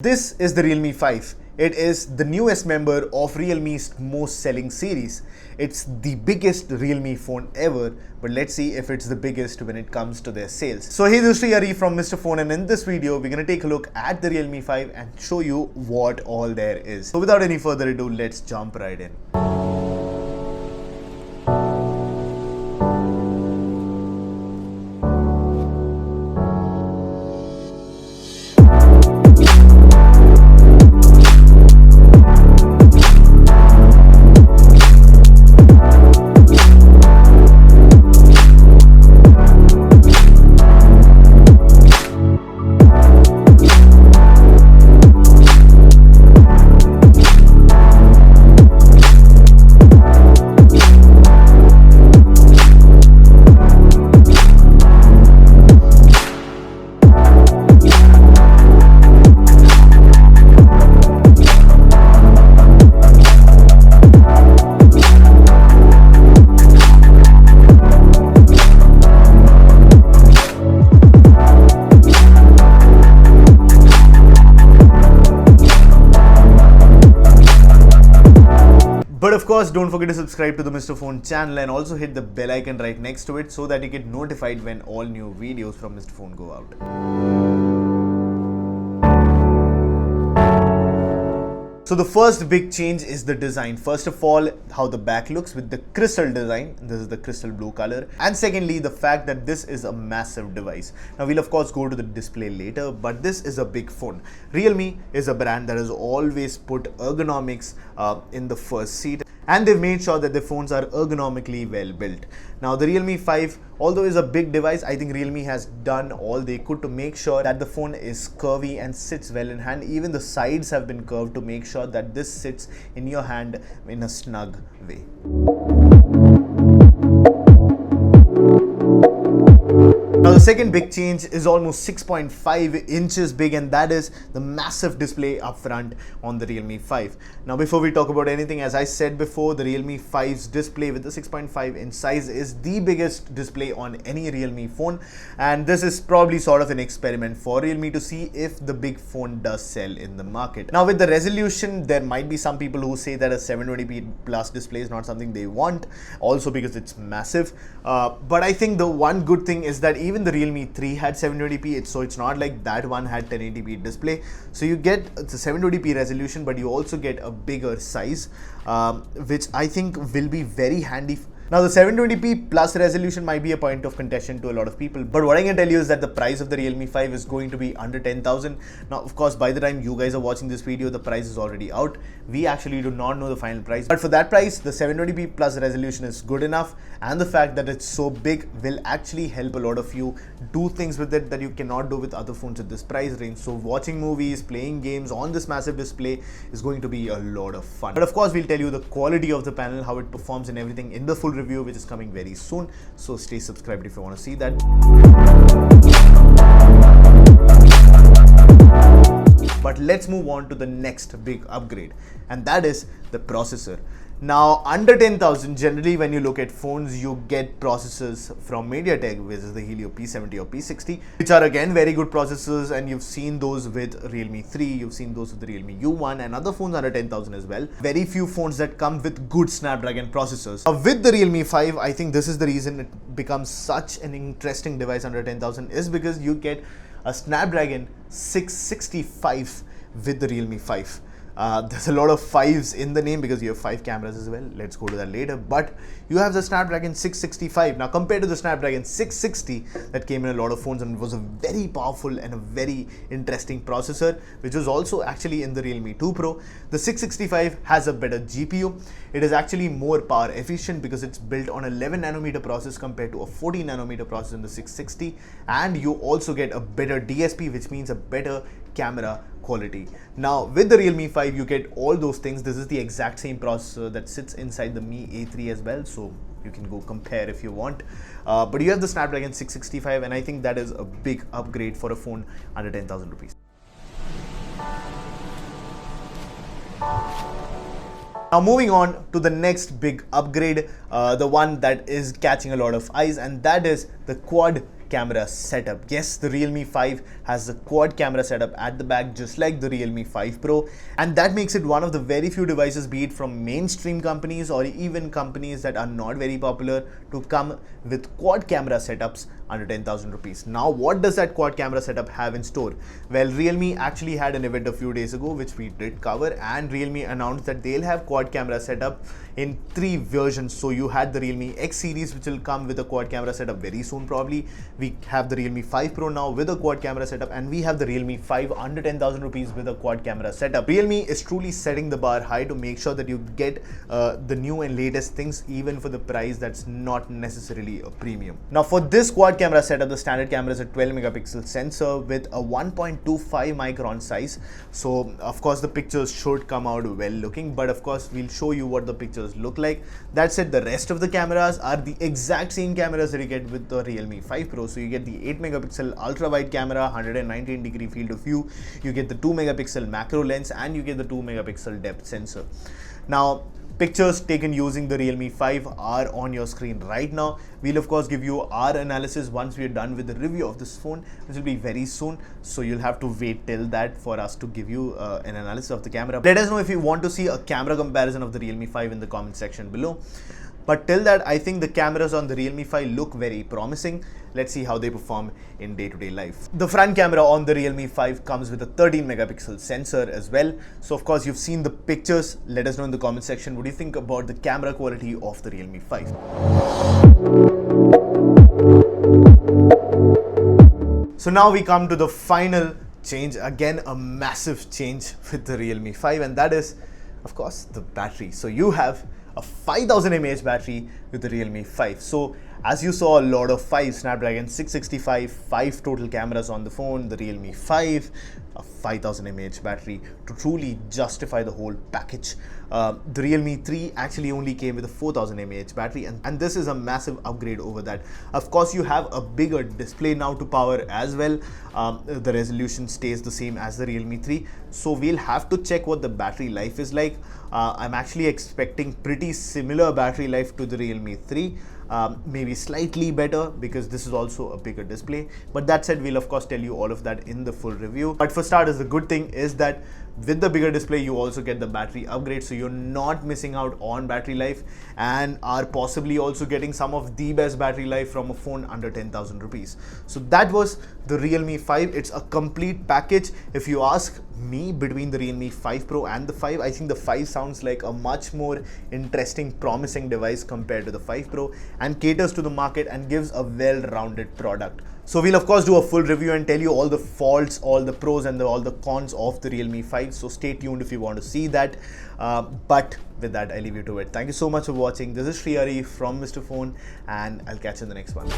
This is the Realme 5. It is the newest member of Realme's most selling series. It's the biggest Realme phone ever, but let's see if it's the biggest when it comes to their sales. So hey, this is Sreehari from Mr. Phone, and in this video, we're gonna take a look at the Realme 5 and show you what all there is. So without any further ado, let's jump right in. But of course, don't forget to subscribe to the Mr. Phone channel and also hit the bell icon right next to it so that you get notified when all new videos from Mr. Phone go out. So the first big change is the design. First of all, how the back looks with the crystal design. This is the crystal blue color. And secondly, the fact that this is a massive device. Now we'll of course go to the display later, but this is a big phone. Realme is a brand that has always put ergonomics in the first seat, and they've made sure that their phones are ergonomically well built. Now the Realme 5, although is a big device, I think Realme has done all they could to make sure that the phone is curvy and sits well in hand. Even the sides have been curved to make sure that this sits in your hand in a snug way. Now the second big change is almost 6.5 inches big, and that is the massive display up front on the Realme 5. Now before we talk about anything, as I said before, the Realme 5's display with the 6.5 inch size is the biggest display on any Realme phone, and this is probably sort of an experiment for Realme to see if the big phone does sell in the market. Now with the resolution, there might be some people who say that a 720p plus display is not something they want, also because it's massive, but I think the one good thing is that even the Realme 3 had 720p, so it's not like that one had 1080p display. So you get the 720p resolution, but you also get a bigger size, which I think will be very handy. Now the 720p plus resolution might be a point of contention to a lot of people, but what I can tell you is that the price of the Realme 5 is going to be under 10,000. Now of course, by the time you guys are watching this video, the price is already out. We actually do not know the final price, but for that price, the 720p plus resolution is good enough, and the fact that it's so big will actually help a lot of you do things with it that you cannot do with other phones at this price range. So watching movies, playing games on this massive display is going to be a lot of fun. But of course, we'll tell you the quality of the panel, how it performs and everything in the full review, which is coming very soon. So stay subscribed if you want to see that. But let's move on to the next big upgrade, and that is the processor. Now under 10,000, generally when you look at phones, you get processors from MediaTek, which is the Helio P70 or P60, which are again very good processors, and you've seen those with Realme 3, you've seen those with the Realme U1 and other phones under 10,000 as well. Very few phones that come with good Snapdragon processors. Now with the Realme 5, I think this is the reason it becomes such an interesting device under 10,000, is because you get a Snapdragon 665 with the Realme 5. There's a lot of fives in the name because you have 5 cameras as well. Let's go to that later. But you have the Snapdragon 665. Now compared to the Snapdragon 660 that came in a lot of phones and was a very powerful and a very interesting processor, which was also actually in the Realme 2 Pro, the 665 has a better GPU. It is actually more power efficient because it's built on 11 nanometer process compared to a 14 nanometer process in the 660, and you also get a better DSP, which means a better camera quality. Now with the Realme 5, you get all those things. This is the exact same processor that sits inside the Mi A3 as well, so you can go compare if you want, but you have the Snapdragon 665, and I think that is a big upgrade for a phone under 10,000 rupees. Now moving on to the next big upgrade, the one that is catching a lot of eyes, and that is the quad quad camera setup. Yes, the Realme 5 has a quad camera setup at the back, just like the Realme 5 Pro, and that makes it one of the very few devices, be it from mainstream companies or even companies that are not very popular, to come with quad camera setups under 10,000 rupees. Now, what does that quad camera setup have in store? Well, Realme actually had an event a few days ago, which we did cover, and Realme announced that they'll have quad camera setup in 3 versions. So you had the Realme X series, which will come with a quad camera setup very soon probably. We have the Realme 5 Pro now with a quad camera setup, and we have the Realme 5 under 10,000 rupees with a quad camera setup. Realme is truly setting the bar high to make sure that you get the new and latest things, even for the price that's not necessarily a premium. Now, for this quad camera setup, the standard camera is a 12 megapixel sensor with a 1.25 micron size. So of course the pictures should come out well looking, but of course we'll show you what the pictures look like. That said, the rest of the cameras are the exact same cameras that you get with the Realme 5 Pro. So you get the 8 megapixel ultra wide camera, 119 degree field of view, you get the 2 megapixel macro lens, and you get the 2 megapixel depth sensor. Now, pictures taken using the Realme 5 are on your screen right now. We'll of course give you our analysis once we are done with the review of this phone, which will be very soon. So you'll have to wait till that for us to give you an analysis of the camera. Let us know if you want to see a camera comparison of the Realme 5 in the comment section below. But till that, I think the cameras on the Realme 5 look very promising. Let's see how they perform in day-to-day life. The front camera on the Realme 5 comes with a 13 megapixel sensor as well. So of course you've seen the pictures. Let us know in the comment section what do you think about the camera quality of the Realme 5. So now we come to the final change, again a massive change with the Realme 5, and that is of course the battery. So you have a 5000 mAh battery with the Realme 5. So as you saw, a lot of 5 Snapdragon 665, 5 total cameras on the phone, the Realme 5, a 5000 mAh battery to truly justify the whole package. The Realme 3 actually only came with a 4000 mAh battery, and this is a massive upgrade over that. Of course, you have a bigger display now to power as well. The resolution stays the same as the Realme 3. So we'll have to check what the battery life is like. I'm actually expecting pretty similar battery life to the Realme 3. Maybe slightly better because this is also a bigger display, but that said, we'll of course tell you all of that in the full review. But for starters, the good thing is that with the bigger display you also get the battery upgrade, so you're not missing out on battery life and are possibly also getting some of the best battery life from a phone under 10,000 rupees. So that was the Realme 5. It's a complete package. If you ask me, between the Realme 5 Pro and the 5, I think the 5 sounds like a much more interesting, promising device compared to the 5 Pro, and caters to the market and gives a well-rounded product. So we'll of course do a full review and tell you all the faults, all the pros and all the cons of the Realme 5. So stay tuned if you want to see that. But with that, I leave you to it. Thank you so much for watching. This is Sreehari from Mr. Phone, and I'll catch you in the next one.